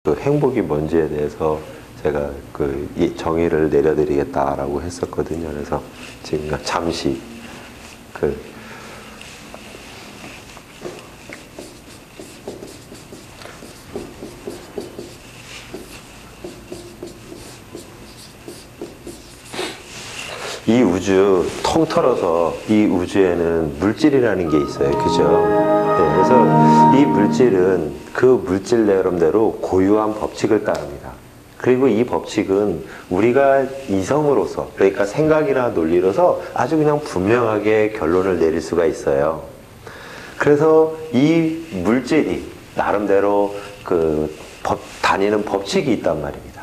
그 행복이 뭔지에 대해서 제가 그 정의를 내려드리겠다라고 했었거든요. 그래서 지금 잠시 이 우주 통틀어서 이 우주에는 물질이라는 게 있어요. 그죠? 네, 그래서 이 물질은 그 물질 나름대로 고유한 법칙을 따릅니다. 그리고 이 법칙은 우리가 이성으로서, 그러니까 생각이나 논리로서 아주 그냥 분명하게 결론을 내릴 수가 있어요. 그래서 이 물질이 나름대로 다니는 법칙이 있단 말입니다.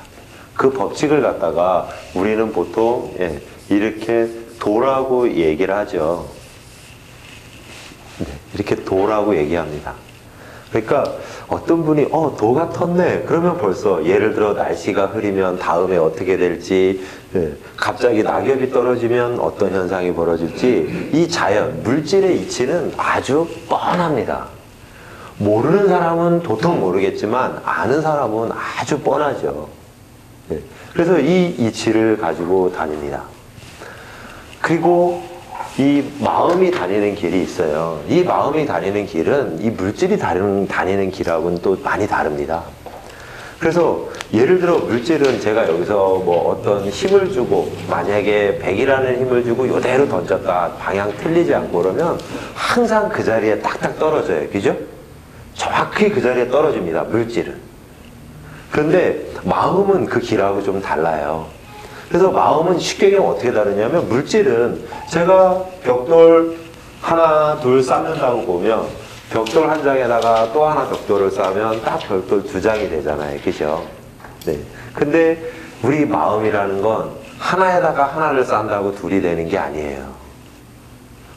그 법칙을 갖다가 우리는 보통 이렇게 도라고 얘기를 하죠. 네, 이렇게 도라고 얘기합니다. 그러니까 어떤 분이 도가 텄네. 그러면 벌써 예를 들어 날씨가 흐리면 다음에 어떻게 될지, 갑자기 낙엽이 떨어지면 어떤 현상이 벌어질지, 이 자연, 물질의 이치는 아주 뻔합니다. 모르는 사람은 도통 모르겠지만 아는 사람은 아주 뻔하죠. 그래서 이 이치를 가지고 다닙니다. 그리고 이 마음이 다니는 길이 있어요. 이 마음이 다니는 길은 이 물질이 다니는 길하고는 또 많이 다릅니다. 그래서 예를 들어 물질은 제가 여기서 뭐 어떤 힘을 주고, 만약에 100이라는 힘을 주고 이대로 던졌다, 방향 틀리지 않고 그러면 항상 그 자리에 딱딱 떨어져요. 그죠? 정확히 그 자리에 떨어집니다. 물질은. 그런데 마음은 그 길하고 좀 달라요. 그래서 마음은 쉽게 얘기하면 어떻게 다르냐면, 물질은 제가 벽돌 하나 둘 쌓는다고 보면 벽돌 한 장에다가 또 하나 벽돌을 쌓으면 딱 벽돌 2장이 되잖아요. 그죠? 네. 근데 우리 마음이라는 건 하나에다가 하나를 쌓는다고 둘이 되는 게 아니에요.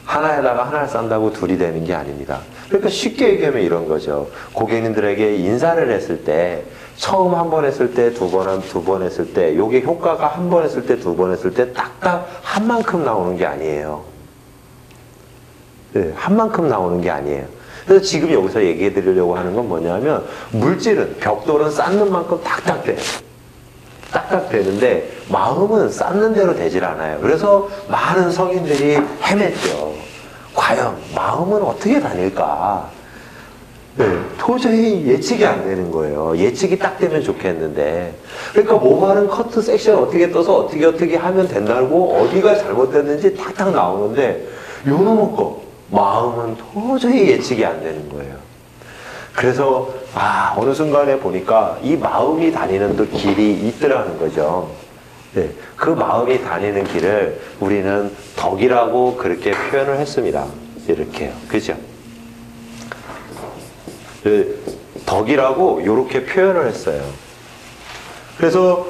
하나에다가 하나를 쌓는다고 둘이 되는 게 아닙니다. 그러니까 쉽게 얘기하면 이런 거죠. 고객님들에게 인사를 했을 때, 처음 한 번 했을 때, 두 번 했을 때, 요게 효과가 한 번 했을 때, 2번 했을 때 딱딱 한 만큼 나오는 게 아니에요. 네, 한 만큼 나오는 게 아니에요. 그래서 지금 여기서 얘기해 드리려고 하는 건 뭐냐면, 물질은, 벽돌은 쌓는 만큼 딱딱 돼요. 딱딱 되는데 마음은 쌓는 대로 되질 않아요. 그래서 많은 성인들이 헤맸죠. 과연 마음은 어떻게 다닐까? 네, 도저히 예측이 안 되는 거예요. 예측이 딱 되면 좋겠는데. 그러니까 모바는 커트 섹션 어떻게 떠서 어떻게 하면 된다고 어디가 잘못됐는지 탁탁 나오는데, 요놈의 거 마음은 도저히 예측이 안 되는 거예요. 그래서 어느 순간에 보니까 이 마음이 다니는 또 길이 있더라는 거죠. 네, 그 마음이 다니는 길을 우리는 덕이라고 그렇게 표현을 했습니다. 이렇게요. 그죠? 덕이라고 이렇게 표현을 했어요. 그래서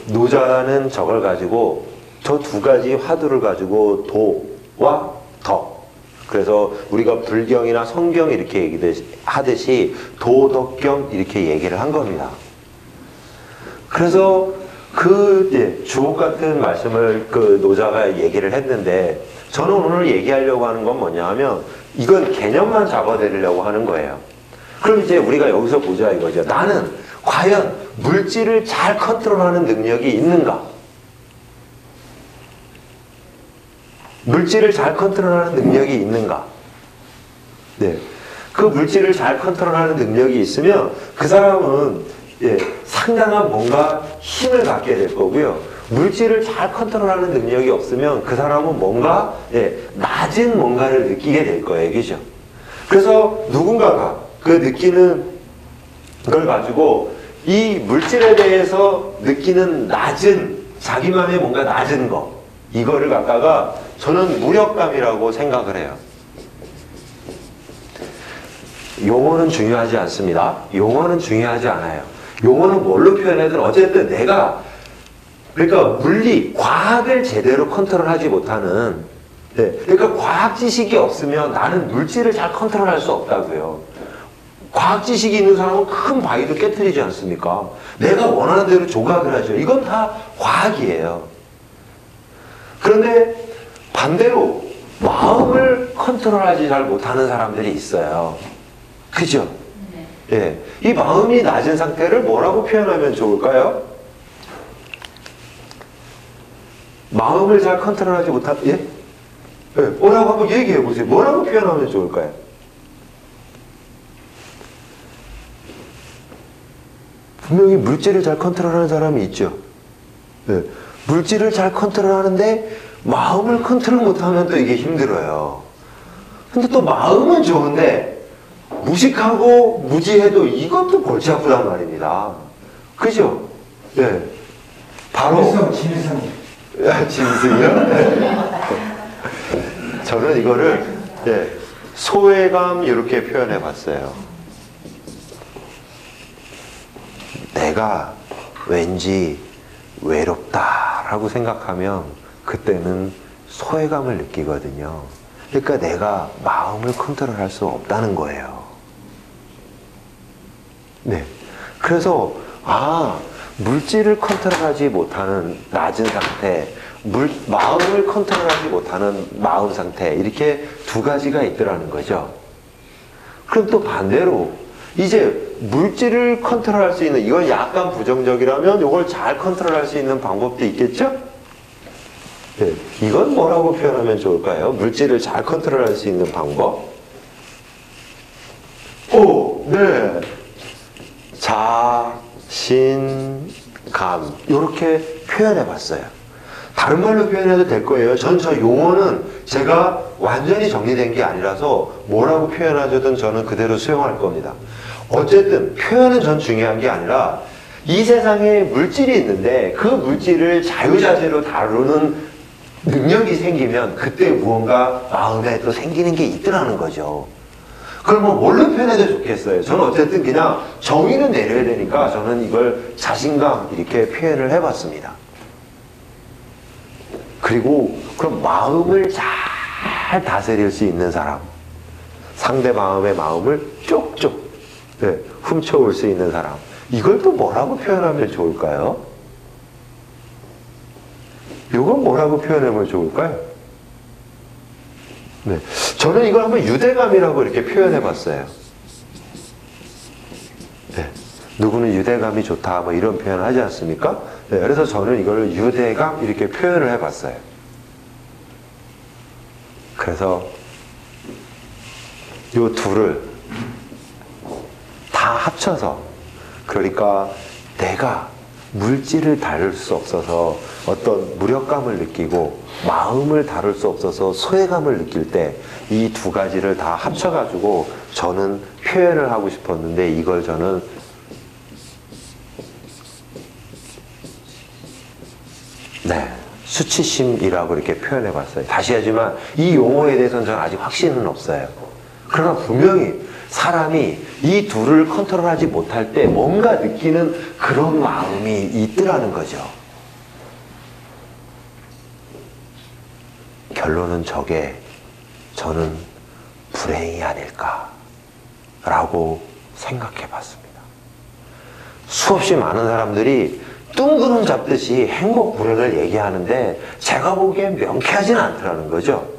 노자는 저걸 가지고, 저 두 가지 화두를 가지고 도와 덕, 그래서 우리가 불경이나 성경 이렇게 하듯이 도덕경 이렇게 얘기를 한 겁니다. 그래서 주옥 같은 말씀을 그 노자가 얘기를 했는데, 저는 오늘 얘기하려고 하는 건 뭐냐 하면, 이건 개념만 잡아드리려고 하는 거예요. 그럼 이제 우리가 여기서 보자 이거죠. 나는 과연 물질을 잘 컨트롤하는 능력이 있는가? 물질을 잘 컨트롤하는 능력이 있는가? 네. 그 물질을 잘 컨트롤하는 능력이 있으면 그 사람은 상당한 뭔가 힘을 갖게 될 거고요. 물질을 잘 컨트롤하는 능력이 없으면 그 사람은 뭔가 낮은 뭔가를 느끼게 될 거예요. 그죠? 그래서 누군가가 그 느끼는 걸 가지고 이 물질에 대해서 느끼는 낮은, 자기만의 뭔가 낮은 거, 이거를 갖다가 저는 무력감이라고 생각을 해요. 용어는 중요하지 않습니다. 용어는 중요하지 않아요. 용어는 뭘로 표현하든 어쨌든 내가, 그러니까 물리, 과학을 제대로 컨트롤하지 못하는, 그러니까 과학 지식이 없으면 나는 물질을 잘 컨트롤할 수 없다고요. 과학 지식이 있는 사람은 큰 바위도 깨트리지 않습니까? 내가 원하는 대로 조각을 하죠. 이건 다 과학이에요. 그런데 반대로 마음을 컨트롤하지 잘 못하는 사람들이 있어요. 그죠? 예, 이 마음이 낮은 상태를 뭐라고 표현하면 좋을까요? 마음을 잘 컨트롤하지 못한, 예? 예, 뭐라고 한번 얘기해 보세요. 뭐라고 표현하면 좋을까요? 분명히 물질을 잘 컨트롤하는 사람이 있죠. 예, 물질을 잘 컨트롤하는데 마음을 컨트롤 못하면 또 이게 힘들어요. 근데 또 마음은 좋은데 무식하고 무지해도 이것도 골치 아프단 말입니다. 그죠? 예, 바로 짐승이요? 저는 이거를 소외감 이렇게 표현해 봤어요. 내가 왠지 외롭다라고 생각하면 그때는 소외감을 느끼거든요. 그러니까 내가 마음을 컨트롤할 수 없다는 거예요. 네. 그래서 물질을 컨트롤하지 못하는 낮은 상태, 마음을 컨트롤하지 못하는 마음 상태, 이렇게 두 가지가 있더라는 거죠. 그럼 또 반대로 이제 물질을 컨트롤할 수 있는, 이건 약간 부정적이라면 이걸 잘 컨트롤할 수 있는 방법도 있겠죠? 네. 이건 뭐라고 표현하면 좋을까요? 물질을 잘 컨트롤할 수 있는 방법? 네. 자신감, 이렇게 표현해 봤어요. 다른 말로 표현해도 될 거예요. 전 저 용어는 제가 완전히 정리된 게 아니라서 뭐라고 표현하든 저는 그대로 수용할 겁니다. 어쨌든 표현은 전 중요한 게 아니라 이 세상에 물질이 있는데 그 물질을 자유자재로 다루는 능력이 생기면 그때 무언가 마음에 또 생기는 게 있더라는 거죠. 그러면 뭘로 표현해도 좋겠어요? 저는 어쨌든 그냥 정의는 내려야 되니까 저는 이걸 자신감 이렇게 표현을 해봤습니다. 그리고 그럼 마음을 잘 다스릴 수 있는 사람, 상대방의 마음을 쪽쪽 훔쳐올 수 있는 사람, 이걸 또 뭐라고 표현하면 좋을까요? 이건 뭐라고 표현하면 좋을까요? 네, 저는 이걸 한번 유대감이라고 이렇게 표현해 봤어요. 네, 누구는 유대감이 좋다 뭐 이런 표현을 하지 않습니까? 네, 그래서 저는 이걸 유대감 이렇게 표현을 해 봤어요. 그래서 이 둘을 다 합쳐서, 그러니까 내가 물질을 다룰 수 없어서 어떤 무력감을 느끼고 마음을 다룰 수 없어서 소외감을 느낄 때 이 두 가지를 다 합쳐가지고 저는 표현을 하고 싶었는데, 이걸 저는 수치심이라고 이렇게 표현해 봤어요. 다시 하지만 이 용어에 대해서는 저는 아직 확신은 없어요. 그러나 분명히 사람이 이 둘을 컨트롤하지 못할 때 뭔가 느끼는 그런 마음이 있더라는 거죠. 결론은 저게 저는 불행이 아닐까라고 생각해 봤습니다. 수없이 많은 사람들이 뜬구름 잡듯이 행복 불행을 얘기하는데 제가 보기엔 명쾌하진 않더라는 거죠.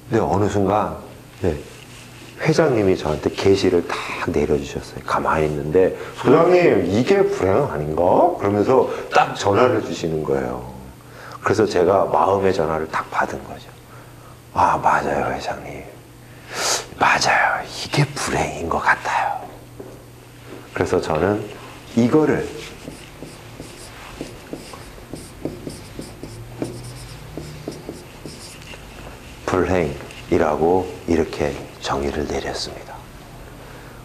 근데 어느 순간 회장님이 저한테 계시를 딱 내려주셨어요. 가만히 있는데, 소장님 이게 불행 아닌가? 그러면서 딱 전화를 주시는 거예요. 그래서 제가 마음의 전화를 딱 받은 거죠. 맞아요 회장님, 맞아요, 이게 불행인 것 같아요. 그래서 저는 이거를 불행이라고 이렇게 정의를 내렸습니다.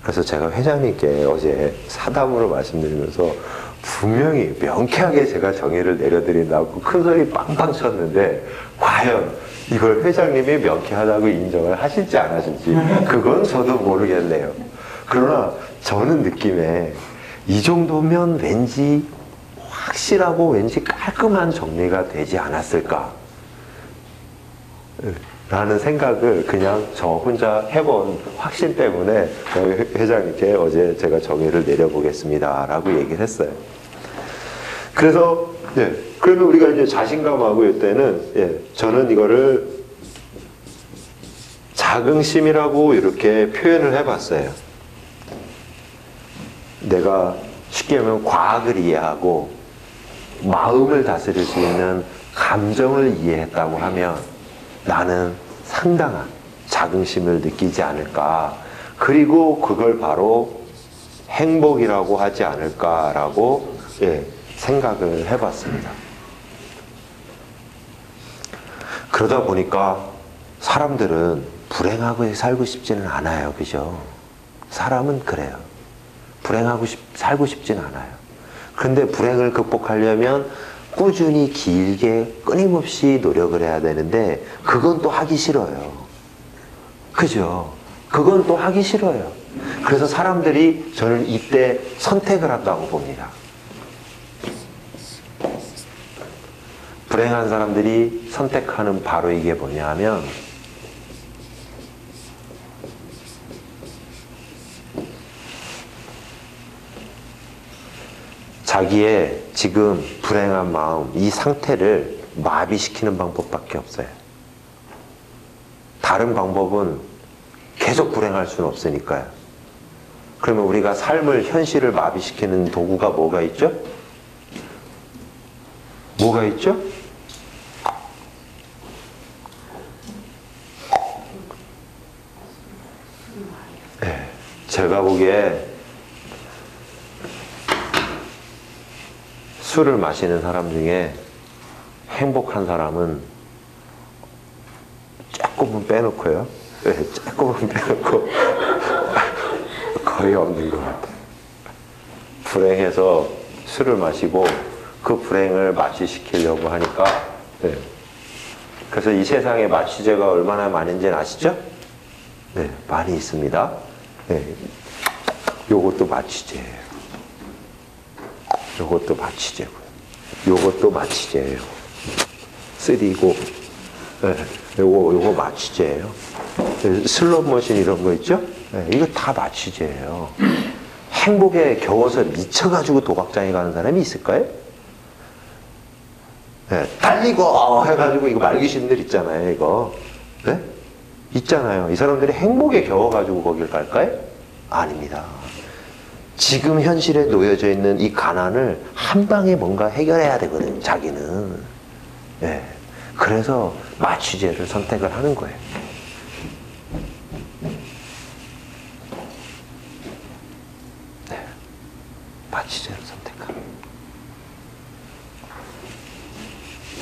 그래서 제가 회장님께 어제 사담으로 말씀드리면서 분명히 명쾌하게 제가 정의를 내려드린다고 큰 소리 빵빵 쳤는데, 과연 이걸 회장님이 명쾌하다고 인정을 하실지 안 하실지 그건 저도 모르겠네요. 그러나 저는 느낌에 이 정도면 왠지 확실하고 왠지 깔끔한 정리가 되지 않았을까 라는 생각을 그냥 저 혼자 해본 확신 때문에 회장님께 어제 제가 정의를 내려보겠습니다 라고 얘기를 했어요. 그래서 그러면 우리가 이제 자신감하고 이때는 저는 이거를 자긍심이라고 이렇게 표현을 해봤어요. 내가 쉽게 하면 과학을 이해하고 마음을 다스릴 수 있는 감정을 이해했다고 하면 나는 상당한 자긍심을 느끼지 않을까. 그리고 그걸 바로 행복이라고 하지 않을까라고 생각을 해봤습니다. 그러다 보니까 사람들은 불행하고 살고 싶지는 않아요. 그죠? 사람은 그래요. 불행하고 살고 싶지는 않아요. 그런데 불행을 극복하려면 꾸준히 길게 끊임없이 노력을 해야 되는데 그건 또 하기 싫어요. 그죠? 그건 또 하기 싫어요. 그래서 사람들이 저는 이때 선택을 한다고 봅니다. 불행한 사람들이 선택하는 바로 이게 뭐냐 하면 자기의 지금 불행한 마음, 이 상태를 마비시키는 방법밖에 없어요. 다른 방법은 계속 불행할 수는 없으니까요. 그러면 우리가 삶을, 현실을 마비시키는 도구가 뭐가 있죠? 뭐가 있죠? 네, 제가 보기에 술을 마시는 사람 중에 행복한 사람은 조금은 빼놓고요. 네, 조금은 빼놓고 거의 없는 것 같아요. 불행해서 술을 마시고 그 불행을 마취시키려고 하니까 네. 그래서 이 세상에 마취제가 얼마나 많은지는 아시죠? 네, 많이 있습니다. 네, 요것도 마취제예요. 요것도 마취제고요. 요것도 마취제예요. 쓰리고, 네, 요거 마취제예요. 슬롯머신 이런 거 있죠? 네, 이거 다 마취제예요. 행복에 겨워서 미쳐가지고 도박장에 가는 사람이 있을까요? 네, 달리고 해가지고 이거 말귀신들 있잖아요, 이거. 네? 있잖아요. 이 사람들이 행복에 겨워가지고 거길 갈까요? 아닙니다. 지금 현실에 놓여져 있는 이 가난을 한 방에 뭔가 해결해야 되거든요, 자기는. 네. 그래서 마취제를 선택을 하는 거예요. 네. 마취제를 선택하는.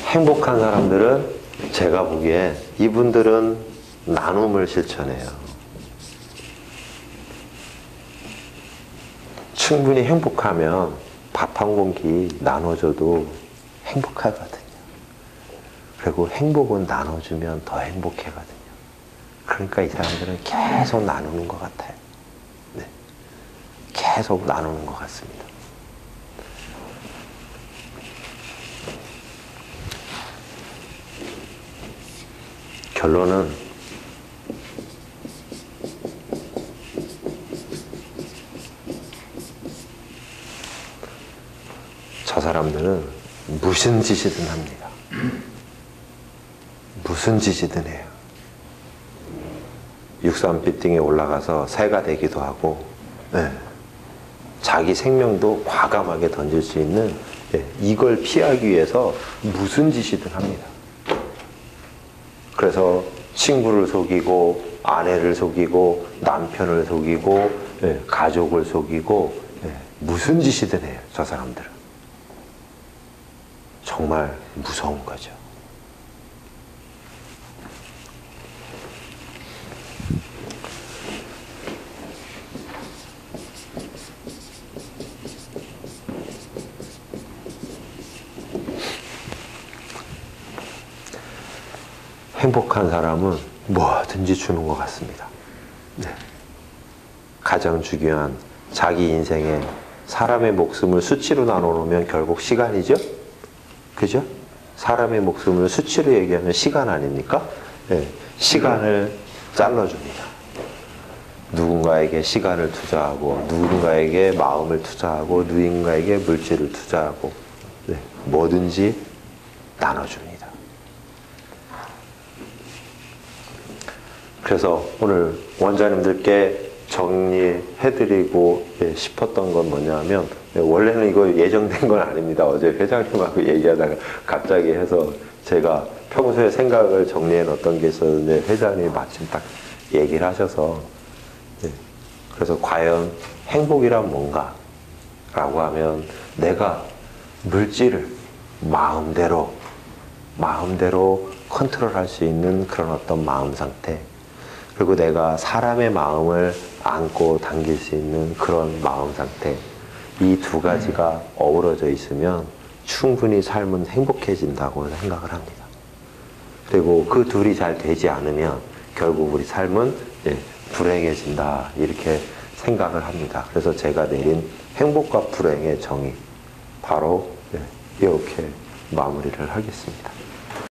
행복한 사람들은 제가 보기에 이분들은 나눔을 실천해요. 충분히 행복하면 밥 한 공기 나눠줘도 행복하거든요. 그리고 행복은 나눠주면 더 행복해거든요. 그러니까 이 사람들은 계속 나누는 것 같아요. 네. 계속 나누는 것 같습니다. 결론은 저 사람들은 무슨 짓이든 합니다. 무슨 짓이든 해요. 63빌딩에 올라가서 새가 되기도 하고, 네. 자기 생명도 과감하게 던질 수 있는, 네. 이걸 피하기 위해서 무슨 짓이든 합니다. 그래서 친구를 속이고, 아내를 속이고, 남편을 속이고, 네. 가족을 속이고, 네. 무슨 짓이든 해요, 저 사람들은. 정말 무서운 거죠. 행복한 사람은 뭐든지 주는 것 같습니다. 네. 가장 중요한 자기 인생에 사람의 목숨을 수치로 나눠놓으면 결국 시간이죠? 그죠? 사람의 목숨을 수치로 얘기하면 시간 아닙니까? 네. 시간을 잘라줍니다. 누군가에게 시간을 투자하고, 누군가에게 마음을 투자하고, 누군가에게 물질을 투자하고, 네. 뭐든지 나눠줍니다. 그래서 오늘 원장님들께 정리해드리고 싶었던 건 뭐냐면, 원래는 이거 예정된 건 아닙니다. 어제 회장님하고 얘기하다가 갑자기 해서 제가 평소에 생각을 정리해 놓았던 게 있었는데 회장님이 마침 딱 얘기를 하셔서, 그래서 과연 행복이란 뭔가? 라고 하면 내가 물질을 마음대로 컨트롤할 수 있는 그런 어떤 마음 상태, 그리고 내가 사람의 마음을 안고 당길 수 있는 그런 마음 상태, 이 두 가지가 어우러져 있으면 충분히 삶은 행복해진다고 생각을 합니다. 그리고 그 둘이 잘 되지 않으면 결국 우리 삶은 불행해진다, 이렇게 생각을 합니다. 그래서 제가 내린 행복과 불행의 정의, 바로 이렇게 마무리를 하겠습니다.